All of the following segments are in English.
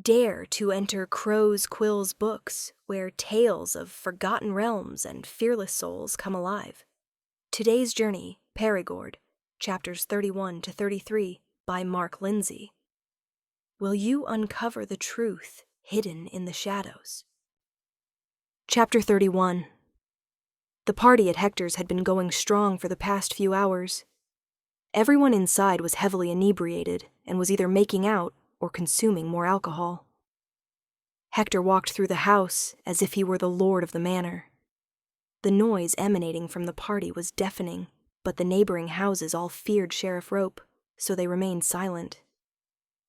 Dare to enter Crow's Quill's books, where tales of forgotten realms and fearless souls come alive. Today's Journey, Perigord, chapters 31 to 33, by Mark Lindsay. Will you uncover the truth hidden in the shadows? Chapter 31. The party at Hector's had been going strong for the past few hours. Everyone inside was heavily inebriated and was either making out or consuming more alcohol. Hector walked through the house as if he were the lord of the manor. The noise emanating from the party was deafening, but the neighboring houses all feared Sheriff Rope, so they remained silent.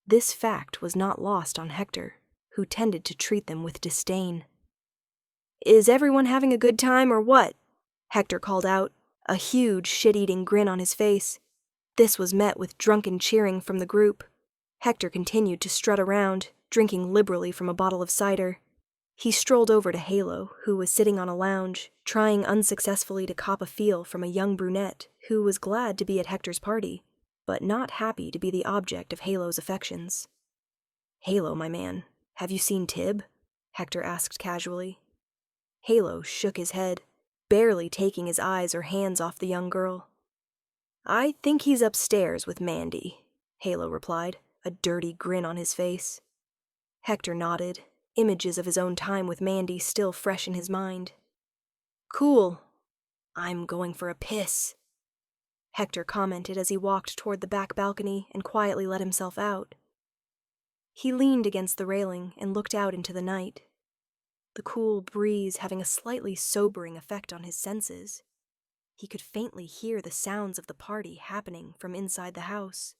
This fact was not lost on Hector, who tended to treat them with disdain. "Is everyone having a good time or what?" Hector called out, a huge shit-eating grin on his face. This was met with drunken cheering from the group. Hector continued to strut around, drinking liberally from a bottle of cider. He strolled over to Halo, who was sitting on a lounge, trying unsuccessfully to cop a feel from a young brunette who was glad to be at Hector's party, but not happy to be the object of Halo's affections. "Halo, my man, have you seen Tib?" Hector asked casually. Halo shook his head, barely taking his eyes or hands off the young girl. "I think he's upstairs with Mandy," Halo replied, a dirty grin on his face. Hector nodded, images of his own time with Mandy still fresh in his mind. "Cool. I'm going for a piss," Hector commented as he walked toward the back balcony and quietly let himself out. He leaned against the railing and looked out into the night, the cool breeze having a slightly sobering effect on his senses. He could faintly hear the sounds of the party happening from inside the house.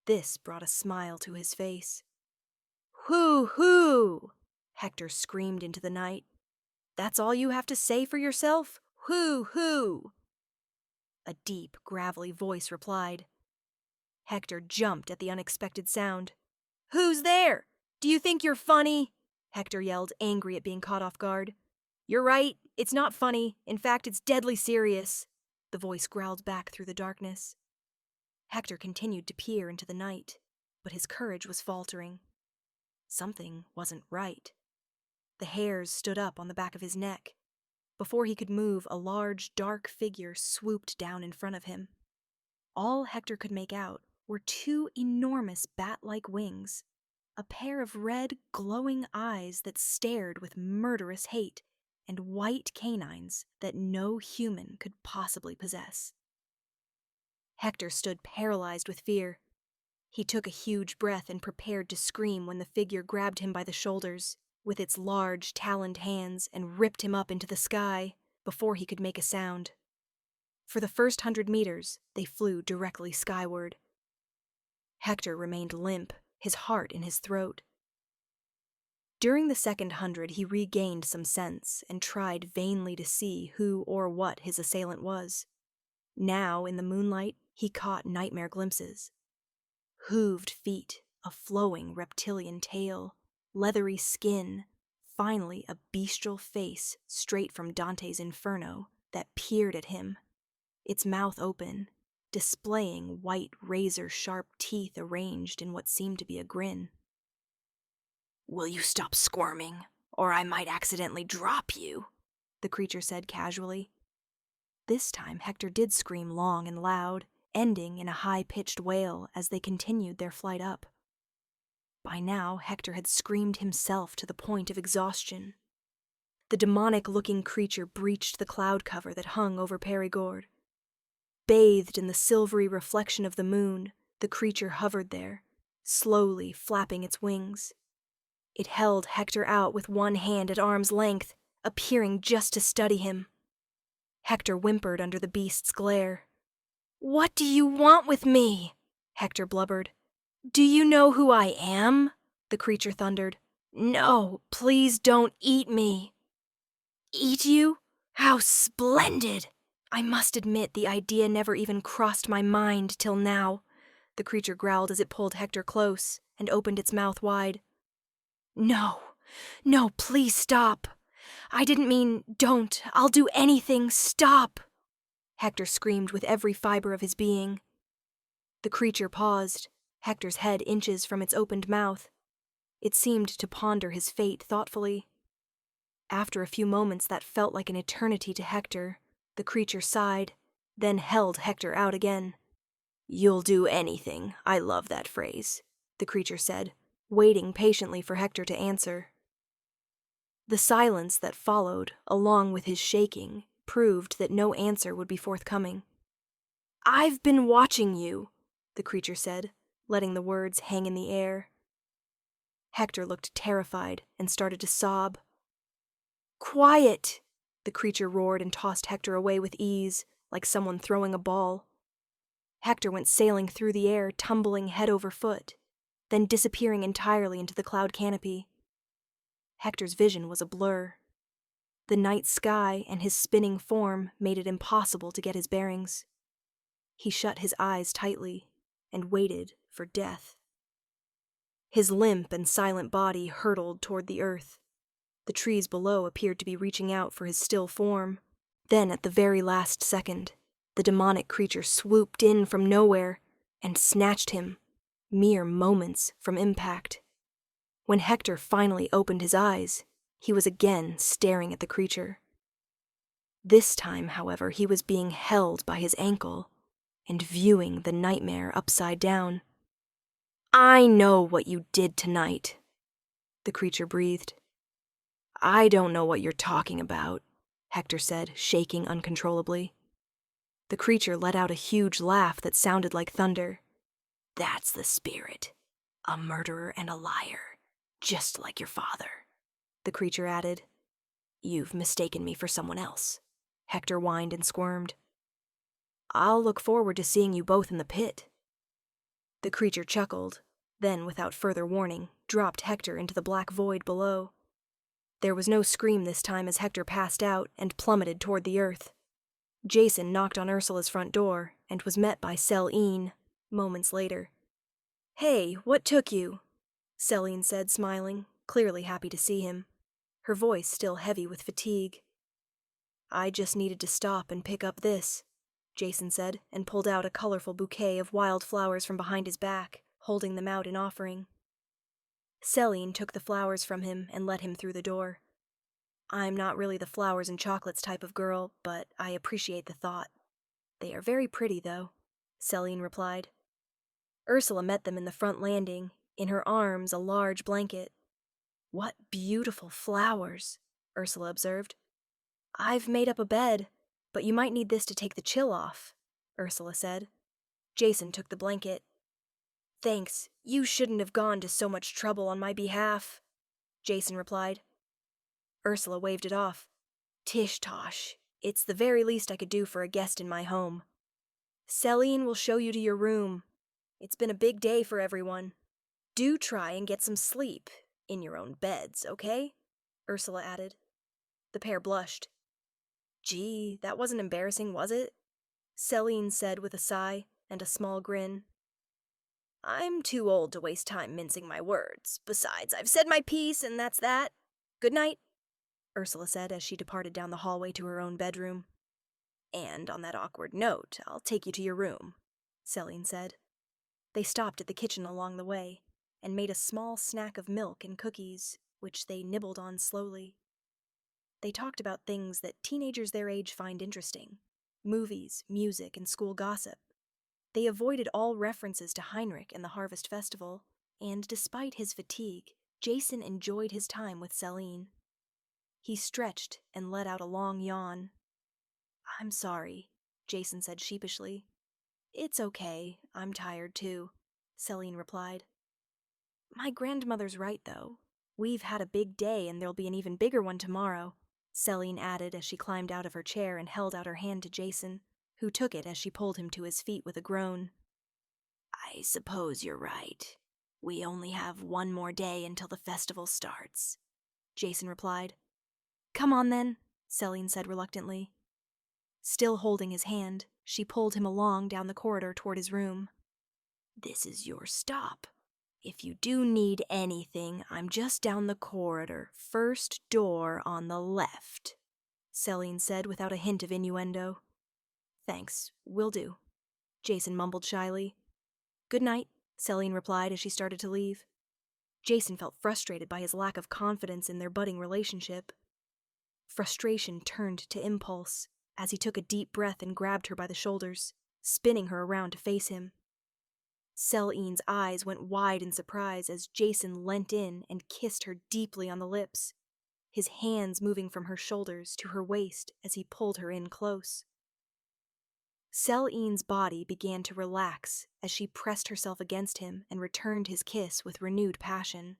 This brought a smile to his face. "Hoo-hoo!" Hector screamed into the night. "That's all you have to say for yourself? Hoo-hoo!" A deep, gravelly voice replied. Hector jumped at the unexpected sound. "Who's there? Do you think you're funny?" Hector yelled, angry at being caught off guard. "You're right, it's not funny. In fact, it's deadly serious," the voice growled back through the darkness. Hector continued to peer into the night, but his courage was faltering. Something wasn't right. The hairs stood up on the back of his neck. Before he could move, a large, dark figure swooped down in front of him. All Hector could make out were two enormous bat-like wings, a pair of red, glowing eyes that stared with murderous hate, and white canines that no human could possibly possess. Hector stood paralyzed with fear. He took a huge breath and prepared to scream when the figure grabbed him by the shoulders with its large, taloned hands and ripped him up into the sky before he could make a sound. For the first 100 meters, they flew directly skyward. Hector remained limp, his heart in his throat. During the second 100, he regained some sense and tried vainly to see who or what his assailant was. Now, in the moonlight, he caught nightmare glimpses. Hooved feet, a flowing reptilian tail, leathery skin, finally a bestial face straight from Dante's Inferno that peered at him, its mouth open, displaying white razor-sharp teeth arranged in what seemed to be a grin. "Will you stop squirming, or I might accidentally drop you?" the creature said casually. This time Hector did scream long and loud, ending in a high-pitched wail as they continued their flight up. By now, Hector had screamed himself to the point of exhaustion. The demonic-looking creature breached the cloud cover that hung over Perigord. Bathed in the silvery reflection of the moon, the creature hovered there, slowly flapping its wings. It held Hector out with one hand at arm's length, appearing just to study him. Hector whimpered under the beast's glare. "What do you want with me?" Hector blubbered. "Do you know who I am?" the creature thundered. "No, please don't eat me." "Eat you? How splendid!" "I must admit the idea never even crossed my mind till now," the creature growled as it pulled Hector close and opened its mouth wide. No, please stop. I didn't mean, don't, I'll do anything, stop," Hector screamed with every fiber of his being. The creature paused, Hector's head inches from its opened mouth. It seemed to ponder his fate thoughtfully. After a few moments that felt like an eternity to Hector, the creature sighed, then held Hector out again. "You'll do anything. I love that phrase," the creature said, waiting patiently for Hector to answer. The silence that followed, along with his shaking, proved that no answer would be forthcoming. "I've been watching you," the creature said, letting the words hang in the air. Hector looked terrified and started to sob. "Quiet!" the creature roared and tossed Hector away with ease, like someone throwing a ball. Hector went sailing through the air, tumbling head over foot, then disappearing entirely into the cloud canopy. Hector's vision was a blur. The night sky and his spinning form made it impossible to get his bearings. He shut his eyes tightly and waited for death. His limp and silent body hurtled toward the earth. The trees below appeared to be reaching out for his still form. Then, at the very last second, the demonic creature swooped in from nowhere and snatched him, mere moments from impact. When Hector finally opened his eyes, he was again staring at the creature. This time, however, he was being held by his ankle and viewing the nightmare upside down. "I know what you did tonight," the creature breathed. "I don't know what you're talking about," Hector said, shaking uncontrollably. The creature let out a huge laugh that sounded like thunder. "That's the spirit. A murderer and a liar, just like your father," the creature added. "You've mistaken me for someone else," Hector whined and squirmed. "I'll look forward to seeing you both in the pit." The creature chuckled, then, without further warning, dropped Hector into the black void below. There was no scream this time as Hector passed out and plummeted toward the earth. Jason knocked on Ursula's front door and was met by Selene moments later. "Hey, what took you?" Selene said, smiling, clearly happy to see him, her voice still heavy with fatigue. "I just needed to stop and pick up this," Jason said, and pulled out a colorful bouquet of wild flowers from behind his back, holding them out in offering. Selene took the flowers from him and let him through the door. "I'm not really the flowers and chocolates type of girl, but I appreciate the thought. They are very pretty, though," Selene replied. Ursula met them in the front landing, in her arms a large blanket. "What beautiful flowers," Ursula observed. "I've made up a bed, but you might need this to take the chill off," Ursula said. Jason took the blanket. "Thanks, you shouldn't have gone to so much trouble on my behalf," Jason replied. Ursula waved it off. "Tish-tosh, it's the very least I could do for a guest in my home. Selene will show you to your room. It's been a big day for everyone. Do try and get some sleep, in your own beds, okay?" Ursula added. The pair blushed. "Gee, that wasn't embarrassing, was it?" Selene said with a sigh and a small grin. "I'm too old to waste time mincing my words. Besides, I've said my piece, and that's that. Good night," Ursula said as she departed down the hallway to her own bedroom. "And on that awkward note, I'll take you to your room," Selene said. They stopped at the kitchen along the way and made a small snack of milk and cookies, which they nibbled on slowly. They talked about things that teenagers their age find interesting: movies, music, and school gossip. They avoided all references to Heinrich and the Harvest Festival, and despite his fatigue, Jason enjoyed his time with Selene. He stretched and let out a long yawn. "I'm sorry," Jason said sheepishly. "It's okay, I'm tired too," Selene replied. "My grandmother's right, though. We've had a big day and there'll be an even bigger one tomorrow," Selene added as she climbed out of her chair and held out her hand to Jason, who took it as she pulled him to his feet with a groan. "I suppose you're right. We only have one more day until the festival starts," Jason replied. "Come on then," Selene said reluctantly. Still holding his hand, she pulled him along down the corridor toward his room. "This is your stop. If you do need anything, I'm just down the corridor, first door on the left," Selene said without a hint of innuendo. "Thanks, will do," Jason mumbled shyly. "Good night," Selene replied as she started to leave. Jason felt frustrated by his lack of confidence in their budding relationship. Frustration turned to impulse as he took a deep breath and grabbed her by the shoulders, spinning her around to face him. Selene's eyes went wide in surprise as Jason leant in and kissed her deeply on the lips, his hands moving from her shoulders to her waist as he pulled her in close. Selene's body began to relax as she pressed herself against him and returned his kiss with renewed passion.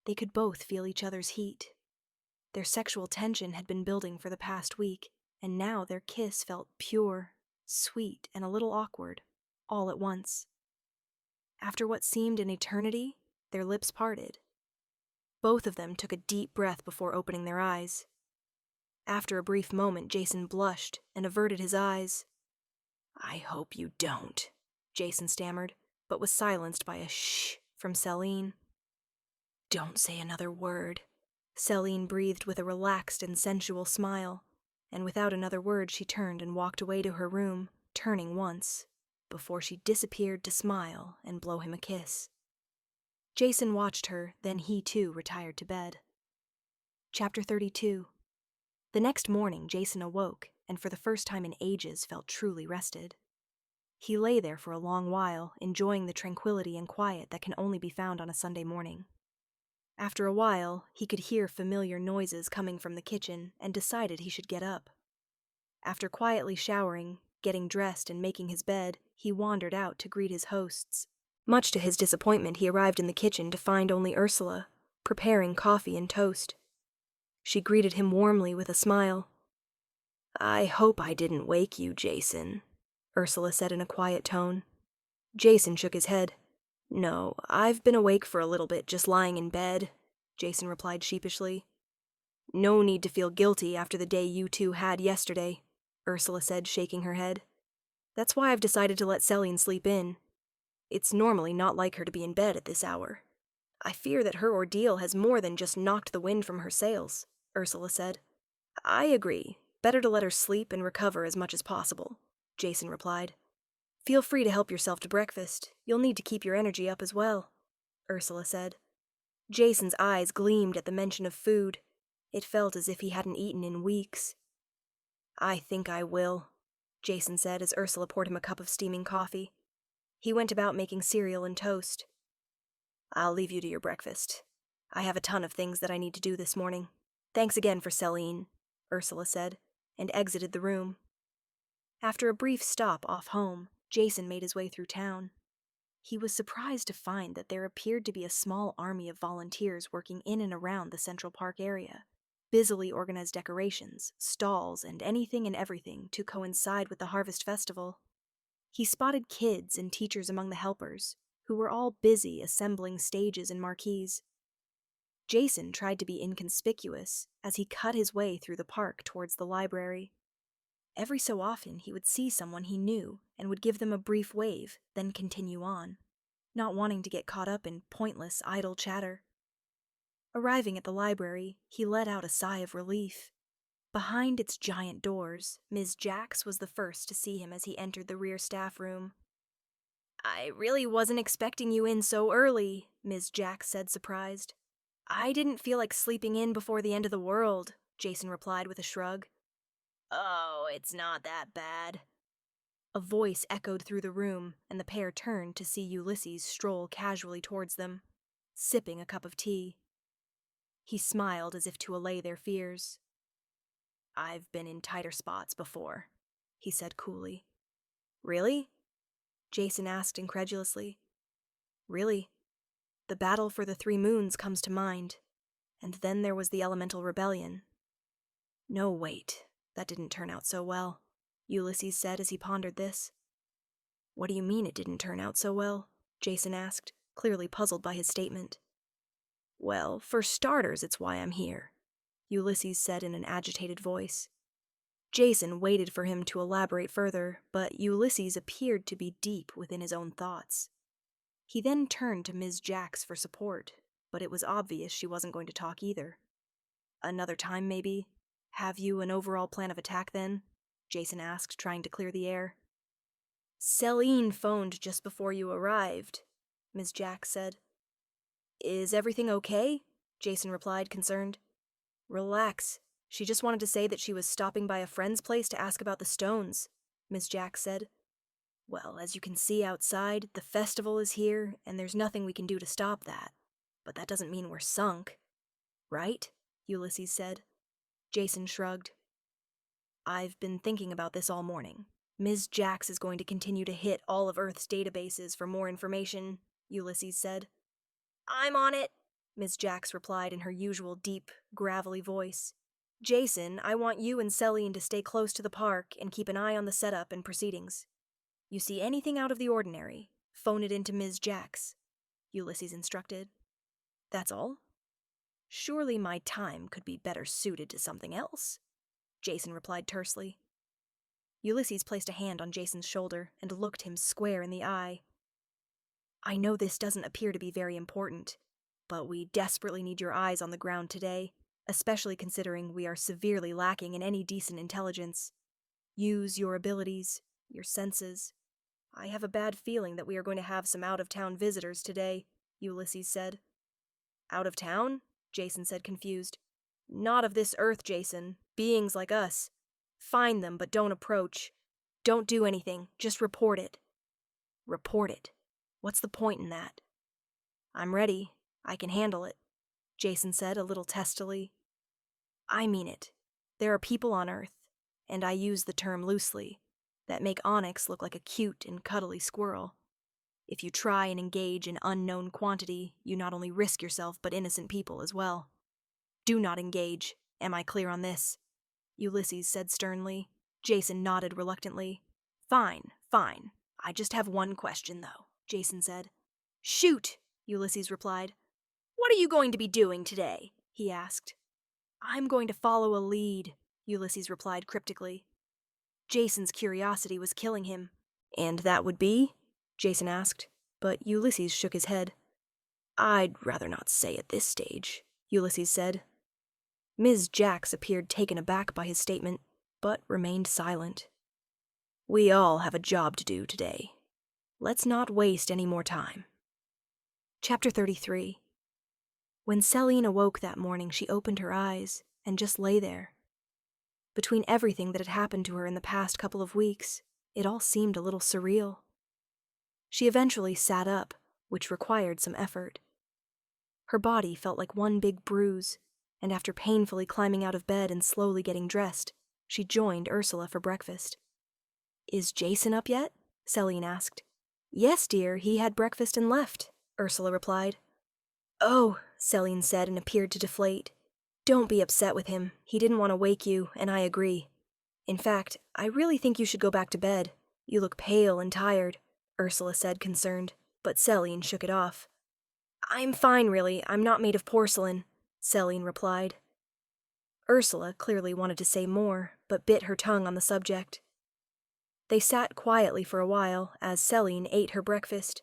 They could both feel each other's heat. Their sexual tension had been building for the past week, and now their kiss felt pure, sweet, and a little awkward, all at once. After what seemed an eternity, their lips parted. Both of them took a deep breath before opening their eyes. After a brief moment, Jason blushed and averted his eyes. "I hope you don't," Jason stammered, but was silenced by a shh from Selene. "Don't say another word," Selene breathed with a relaxed and sensual smile, and without another word she turned and walked away to her room, turning once, before she disappeared to smile and blow him a kiss. Jason watched her, then he too retired to bed. Chapter 32. The next morning, Jason awoke, and for the first time in ages felt truly rested. He lay there for a long while, enjoying the tranquility and quiet that can only be found on a Sunday morning. After a while, he could hear familiar noises coming from the kitchen and decided he should get up. After quietly showering, getting dressed, and making his bed, he wandered out to greet his hosts. Much to his disappointment, he arrived in the kitchen to find only Ursula, preparing coffee and toast. She greeted him warmly with a smile. "I hope I didn't wake you, Jason," Ursula said in a quiet tone. Jason shook his head. "No, I've been awake for a little bit, just lying in bed," Jason replied sheepishly. "No need to feel guilty after the day you two had yesterday," Ursula said, shaking her head. "That's why I've decided to let Selene sleep in. It's normally not like her to be in bed at this hour. I fear that her ordeal has more than just knocked the wind from her sails," Ursula said. "I agree. Better to let her sleep and recover as much as possible," Jason replied. "Feel free to help yourself to breakfast. You'll need to keep your energy up as well," Ursula said. Jason's eyes gleamed at the mention of food. It felt as if he hadn't eaten in weeks. "I think I will," Jason said as Ursula poured him a cup of steaming coffee. He went about making cereal and toast. "I'll leave you to your breakfast. I have a ton of things that I need to do this morning. Thanks again for Selene," Ursula said, and exited the room. After a brief stop off home, Jason made his way through town. He was surprised to find that there appeared to be a small army of volunteers working in and around the Central Park area. Busily organized decorations, stalls, and anything and everything to coincide with the Harvest Festival. He spotted kids and teachers among the helpers, who were all busy assembling stages and marquees. Jason tried to be inconspicuous as he cut his way through the park towards the library. Every so often he would see someone he knew and would give them a brief wave, then continue on, not wanting to get caught up in pointless, idle chatter. Arriving at the library, he let out a sigh of relief. Behind its giant doors, Ms. Jax was the first to see him as he entered the rear staff room. "I really wasn't expecting you in so early," Ms. Jax said, surprised. "I didn't feel like sleeping in before the end of the world," Jason replied with a shrug. "Oh, it's not that bad." A voice echoed through the room, and the pair turned to see Ulysses stroll casually towards them, sipping a cup of tea. He smiled as if to allay their fears. "I've been in tighter spots before," he said coolly. "Really?" Jason asked incredulously. "Really. The battle for the 3 moons comes to mind, and then there was the elemental rebellion." "No, wait, that didn't turn out so well," Ulysses said as he pondered this. "What do you mean it didn't turn out so well?" Jason asked, clearly puzzled by his statement. "Well, for starters, it's why I'm here," Ulysses said in an agitated voice. Jason waited for him to elaborate further, but Ulysses appeared to be deep within his own thoughts. He then turned to Ms. Jax for support, but it was obvious she wasn't going to talk either. "Another time, maybe? Have you an overall plan of attack, then?" Jason asked, trying to clear the air. "Selene phoned just before you arrived," Ms. Jax said. Is everything okay? Jason replied, concerned. Relax. She just wanted to say that she was stopping by a friend's place to ask about the stones, Miss Jack said. Well, as you can see outside, the festival is here, and there's nothing we can do to stop that. But that doesn't mean we're sunk. Right? Ulysses said. Jason shrugged. I've been thinking about this all morning. Ms. Jax is going to continue to hit all of Earth's databases for more information, Ulysses said. I'm on it, Ms. Jax replied in her usual deep, gravelly voice. Jason, I want you and Selene to stay close to the park and keep an eye on the setup and proceedings. You see anything out of the ordinary, phone it into Ms. Jax, Ulysses instructed. That's all? Surely my time could be better suited to something else, Jason replied tersely. Ulysses placed a hand on Jason's shoulder and looked him square in the eye. I know this doesn't appear to be very important, but we desperately need your eyes on the ground today, especially considering we are severely lacking in any decent intelligence. Use your abilities, your senses. I have a bad feeling that we are going to have some out-of-town visitors today, Ulysses said. Out of town? Jason said, confused. Not of this earth, Jason. Beings like us. Find them, but don't approach. Don't do anything. Just report it. Report it? What's the point in that? I'm ready. I can handle it, Jason said a little testily. I mean it. There are people on Earth, and I use the term loosely, that make Onyx look like a cute and cuddly squirrel. If you try and engage in unknown quantity, you not only risk yourself but innocent people as well. Do not engage. Am I clear on this? Ulysses said sternly. Jason nodded reluctantly. Fine. I just have one question, though, Jason said. Shoot, Ulysses replied. What are you going to be doing today? He asked. I'm going to follow a lead, Ulysses replied cryptically. Jason's curiosity was killing him. And that would be? Jason asked, but Ulysses shook his head. I'd rather not say at this stage, Ulysses said. Ms. Jax appeared taken aback by his statement, but remained silent. We all have a job to do today. Let's not waste any more time. Chapter 33. When Selene awoke that morning, she opened her eyes and just lay there. Between everything that had happened to her in the past couple of weeks, it all seemed a little surreal. She eventually sat up, which required some effort. Her body felt like one big bruise, and after painfully climbing out of bed and slowly getting dressed, she joined Ursula for breakfast. Is Jason up yet? Selene asked. Yes, dear, he had breakfast and left, Ursula replied. Oh, Selene said and appeared to deflate. Don't be upset with him. He didn't want to wake you, and I agree. In fact, I really think you should go back to bed. You look pale and tired, Ursula said, concerned, but Selene shook it off. I'm fine, really. I'm not made of porcelain, Selene replied. Ursula clearly wanted to say more, but bit her tongue on the subject. They sat quietly for a while as Selene ate her breakfast.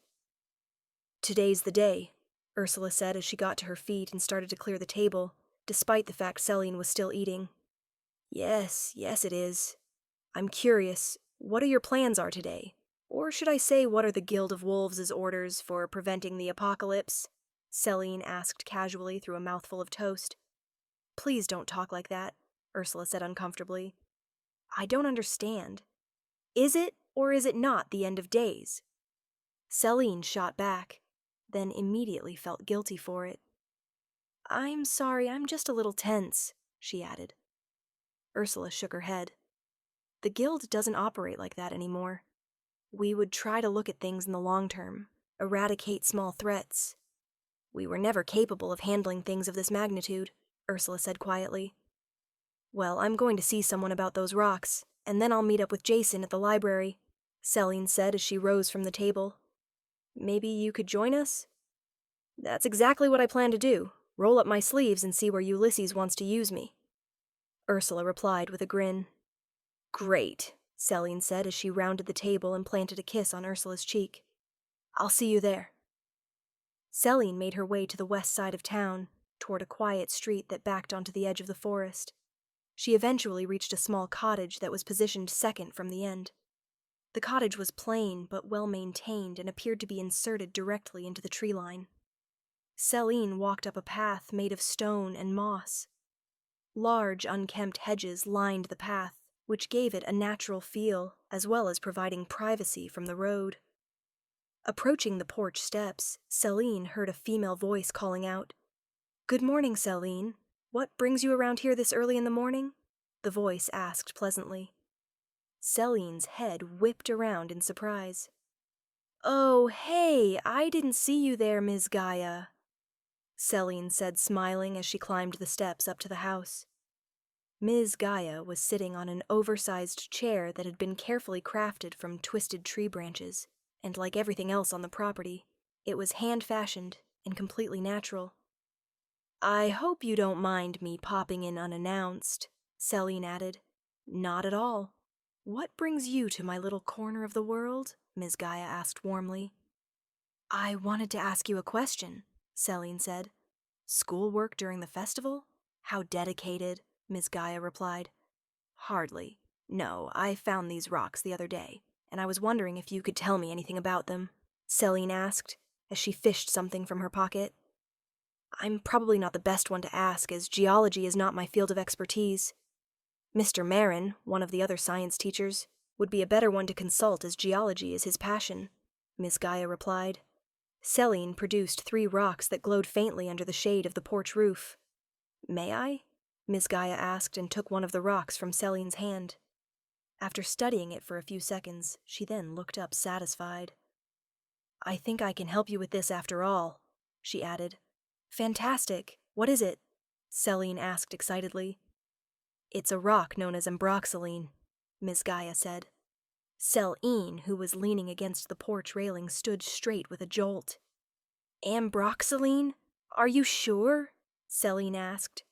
Today's the day, Ursula said as she got to her feet and started to clear the table, despite the fact Selene was still eating. Yes, it is. I'm curious, what are your plans are today? Or should I say, what are the Guild of Wolves' orders for preventing the apocalypse? Selene asked casually through a mouthful of toast. Please don't talk like that, Ursula said uncomfortably. I don't understand. Is it or is it not the end of days? Selene shot back, then immediately felt guilty for it. I'm sorry, I'm just a little tense, she added. Ursula shook her head. The Guild doesn't operate like that anymore. We would try to look at things in the long term, eradicate small threats. We were never capable of handling things of this magnitude, Ursula said quietly. Well, I'm going to see someone about those rocks, and then I'll meet up with Jason at the library, Selene said as she rose from the table. Maybe you could join us? That's exactly what I plan to do. Roll up my sleeves and see where Ulysses wants to use me. Ursula replied with a grin. Great, Selene said as she rounded the table and planted a kiss on Ursula's cheek. I'll see you there. Selene made her way to the west side of town, toward a quiet street that backed onto the edge of the forest. She eventually reached a small cottage that was positioned second from the end. The cottage was plain but well maintained and appeared to be inserted directly into the tree line. Selene walked up a path made of stone and moss. Large, unkempt hedges lined the path, which gave it a natural feel, as well as providing privacy from the road. Approaching the porch steps, Selene heard a female voice calling out, "Good morning, Selene. What brings you around here this early in the morning?" the voice asked pleasantly. Selene's head whipped around in surprise. "Oh, hey, I didn't see you there, Ms. Gaia," Selene said, smiling as she climbed the steps up to the house. Ms. Gaia was sitting on an oversized chair that had been carefully crafted from twisted tree branches, and like everything else on the property, it was hand-fashioned and completely natural. "I hope you don't mind me popping in unannounced," Selene added. "Not at all. What brings you to my little corner of the world?" Ms. Gaia asked warmly. "I wanted to ask you a question," Selene said. "Schoolwork during the festival? How dedicated," Ms. Gaia replied. "Hardly. No, I found these rocks the other day, and I was wondering if you could tell me anything about them," Selene asked, as she fished something from her pocket. "I'm probably not the best one to ask, as geology is not my field of expertise. Mr. Marin, one of the other science teachers, would be a better one to consult, as geology is his passion," Ms. Gaia replied. Selene produced 3 rocks that glowed faintly under the shade of the porch roof. "May I?" Ms. Gaia asked and took one of the rocks from Selene's hand. After studying it for a few seconds, she then looked up satisfied. "I think I can help you with this after all," she added. "Fantastic! What is it?" Selene asked excitedly. "It's a rock known as ambroxylene," Ms. Gaia said. Selene, who was leaning against the porch railing, stood straight with a jolt. "Ambroxylene? Are you sure?" Selene asked.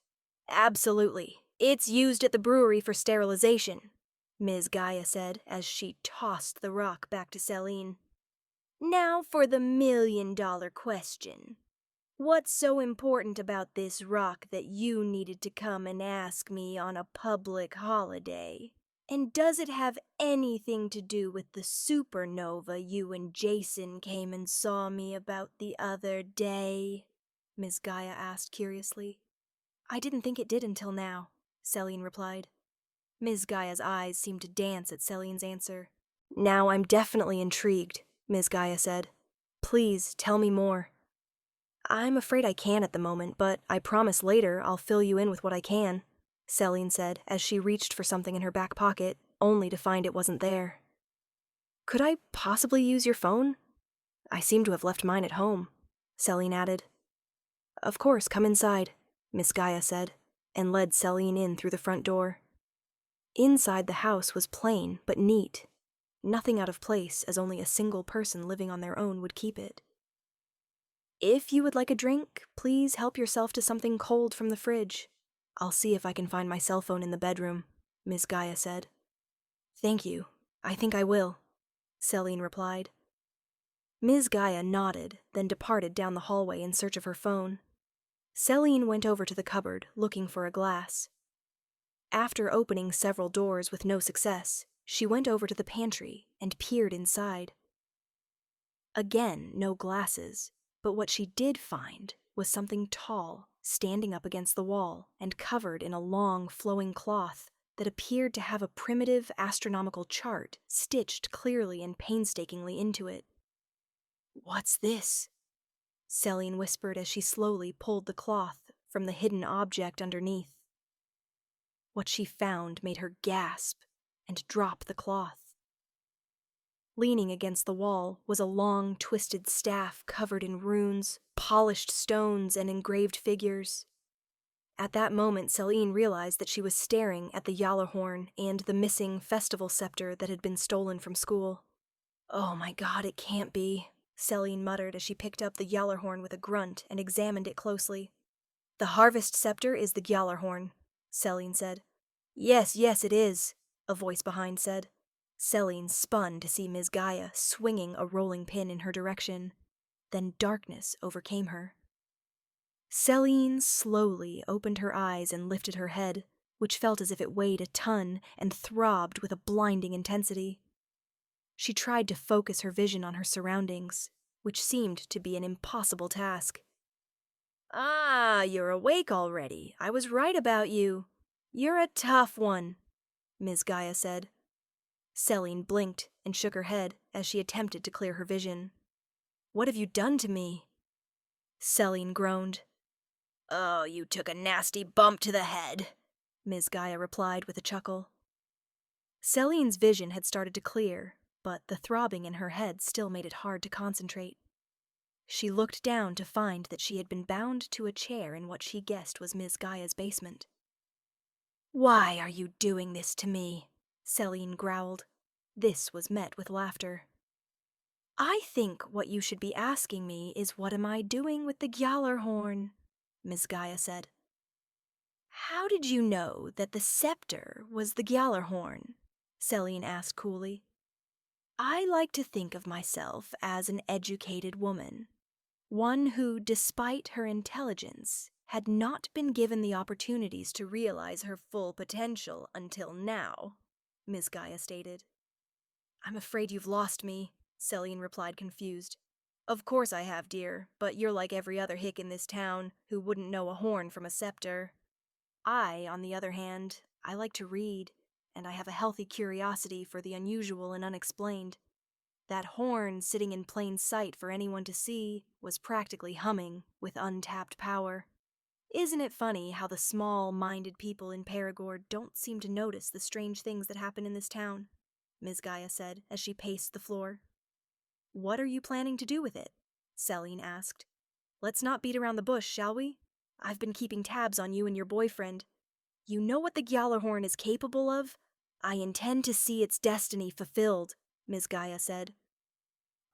"Absolutely. It's used at the brewery for sterilization," Ms. Gaia said as she tossed the rock back to Selene. "Now for the million-dollar question. What's so important about this rock that you needed to come and ask me on a public holiday? And does it have anything to do with the supernova you and Jason came and saw me about the other day?" Ms. Gaia asked curiously. "I didn't think it did until now," Selene replied. Ms. Gaia's eyes seemed to dance at Selene's answer. "Now I'm definitely intrigued," Ms. Gaia said. "Please, tell me more." "I'm afraid I can't at the moment, but I promise later I'll fill you in with what I can," Selene said as she reached for something in her back pocket, only to find it wasn't there. "Could I possibly use your phone? I seem to have left mine at home," Selene added. "Of course, come inside," Miss Gaia said, and led Selene in through the front door. Inside the house was plain but neat, nothing out of place, as only a single person living on their own would keep it. "If you would like a drink, please help yourself to something cold from the fridge. I'll see if I can find my cell phone in the bedroom," Ms. Gaia said. "Thank you. I think I will," Selene replied. Ms. Gaia nodded, then departed down the hallway in search of her phone. Selene went over to the cupboard, looking for a glass. After opening several doors with no success, she went over to the pantry and peered inside. Again, no glasses, but what she did find was something tall, standing up against the wall and covered in a long, flowing cloth that appeared to have a primitive astronomical chart stitched clearly and painstakingly into it. "What's this?" Selene whispered as she slowly pulled the cloth from the hidden object underneath. What she found made her gasp and drop the cloth. Leaning against the wall was a long, twisted staff covered in runes, polished stones, and engraved figures. At that moment, Selene realized that she was staring at the Gjallarhorn and the missing festival scepter that had been stolen from school. "Oh my God, it can't be," Selene muttered as she picked up the Gjallarhorn with a grunt and examined it closely. "The harvest scepter is the Gjallarhorn," Selene said. Yes, it is," a voice behind said. Selene spun to see Ms. Gaia swinging a rolling pin in her direction. Then darkness overcame her. Selene slowly opened her eyes and lifted her head, which felt as if it weighed a ton and throbbed with a blinding intensity. She tried to focus her vision on her surroundings, which seemed to be an impossible task. Ah, you're awake already. I was right about you. You're a tough one, Ms. Gaia said. Selene blinked and shook her head as she attempted to clear her vision. What have you done to me? Selene groaned. Oh, you took a nasty bump to the head, Ms. Gaia replied with a chuckle. Selene's vision had started to clear, but the throbbing in her head still made it hard to concentrate. She looked down to find that she had been bound to a chair in what she guessed was Ms. Gaia's basement. Why are you doing this to me? Selene growled. This was met with laughter. I think what you should be asking me is what am I doing with the Gjallarhorn, Ms. Gaia said. How did you know that the scepter was the Gjallarhorn? Selene asked coolly. I like to think of myself as an educated woman. One who, despite her intelligence, had not been given the opportunities to realize her full potential until now, Ms. Gaia stated. I'm afraid you've lost me, Selene replied confused. Of course I have, dear, but you're like every other hick in this town who wouldn't know a horn from a scepter. I, on the other hand, I like to read, and I have a healthy curiosity for the unusual and unexplained. That horn, sitting in plain sight for anyone to see, was practically humming with untapped power. Isn't it funny how the small-minded people in Perigord don't seem to notice the strange things that happen in this town? Ms. Gaia said as she paced the floor. What are you planning to do with it? Selene asked. Let's not beat around the bush, shall we? I've been keeping tabs on you and your boyfriend. You know what the Gjallarhorn is capable of? I intend to see its destiny fulfilled, Ms. Gaia said.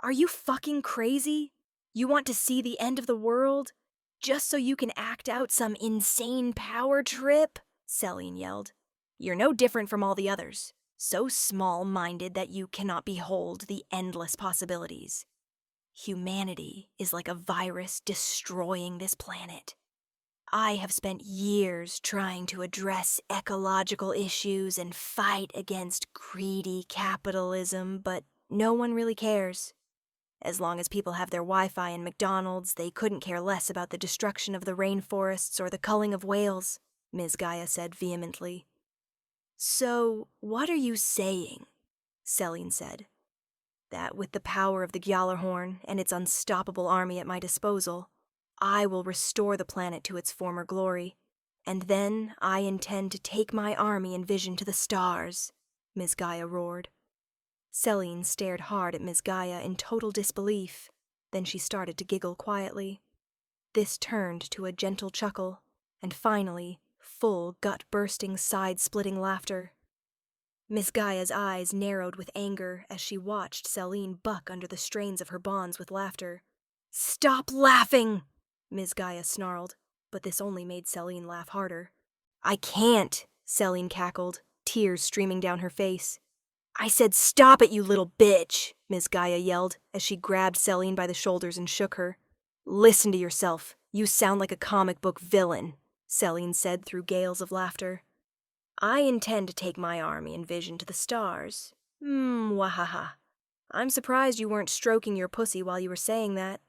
Are you fucking crazy? You want to see the end of the world? Just so you can act out some insane power trip? Selene yelled. You're no different from all the others. So small-minded that you cannot behold the endless possibilities. Humanity is like a virus destroying this planet. I have spent years trying to address ecological issues and fight against greedy capitalism, but no one really cares. As long as people have their Wi-Fi and McDonald's, they couldn't care less about the destruction of the rainforests or the culling of whales, Ms. Gaia said vehemently. So, what are you saying? Selene said. That with the power of the Gjallarhorn and its unstoppable army at my disposal, I will restore the planet to its former glory, and then I intend to take my army and vision to the stars, Ms. Gaia roared. Selene stared hard at Ms. Gaia in total disbelief, then she started to giggle quietly. This turned to a gentle chuckle, and finally, full gut-bursting, side-splitting laughter. Ms. Gaia's eyes narrowed with anger as she watched Selene buck under the strains of her bonds with laughter. Stop laughing! Ms. Gaia snarled, but this only made Selene laugh harder. I can't, Selene cackled, tears streaming down her face. I said stop it, you little bitch, Ms. Gaia yelled as she grabbed Selene by the shoulders and shook her. Listen to yourself. You sound like a comic book villain, Selene said through gales of laughter. I intend to take my army and vision to the stars. Wahaha. I'm surprised you weren't stroking your pussy while you were saying that.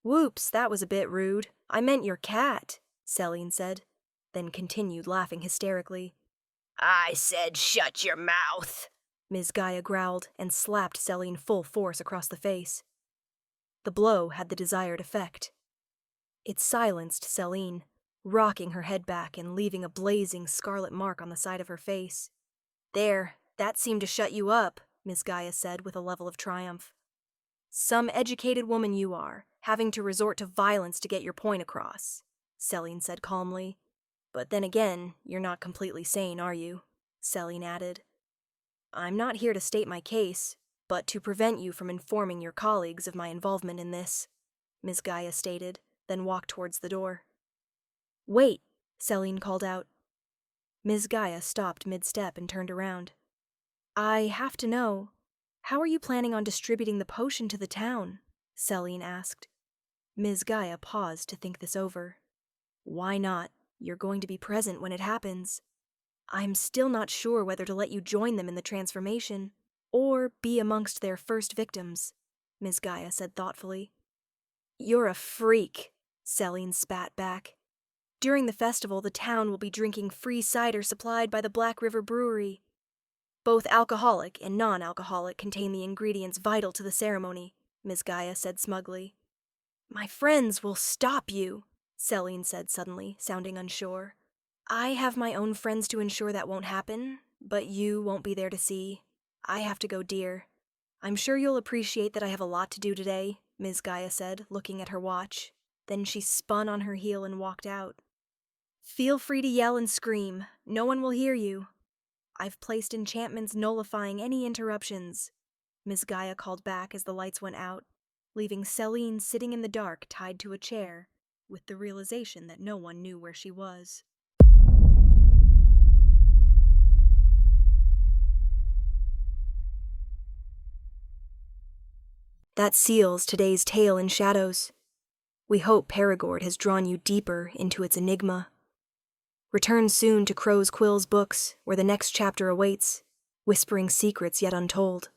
Whoops, that was a bit rude. I meant your cat, Selene said, then continued laughing hysterically. I said shut your mouth, Ms. Gaia growled and slapped Selene full force across the face. The blow had the desired effect. It silenced Selene, rocking her head back and leaving a blazing scarlet mark on the side of her face. There, that seemed to shut you up, Ms. Gaia said with a level of triumph. Some educated woman you are, having to resort to violence to get your point across, Selene said calmly. But then again, you're not completely sane, are you? Selene added. I'm not here to state my case, but to prevent you from informing your colleagues of my involvement in this, Ms. Gaia stated, then walked towards the door. Wait, Selene called out. Ms. Gaia stopped mid-step and turned around. I have to know, how are you planning on distributing the potion to the town? Selene asked. Ms. Gaia paused to think this over. Why not? You're going to be present when it happens. I'm still not sure whether to let you join them in the transformation, or be amongst their first victims, Ms. Gaia said thoughtfully. You're a freak, Selene spat back. During the festival, the town will be drinking free cider supplied by the Black River Brewery. Both alcoholic and non-alcoholic contain the ingredients vital to the ceremony, Ms. Gaia said smugly. My friends will stop you, Selene said suddenly, sounding unsure. I have my own friends to ensure that won't happen, but you won't be there to see. I have to go, dear. I'm sure you'll appreciate that I have a lot to do today, Ms. Gaia said, looking at her watch. Then she spun on her heel and walked out. Feel free to yell and scream. No one will hear you. I've placed enchantments nullifying any interruptions, Ms. Gaia called back as the lights went out, leaving Selene sitting in the dark tied to a chair, with the realization that no one knew where she was. That seals today's tale in shadows. We hope Perigord has drawn you deeper into its enigma. Return soon to Crow's Quill's books, where the next chapter awaits, whispering secrets yet untold.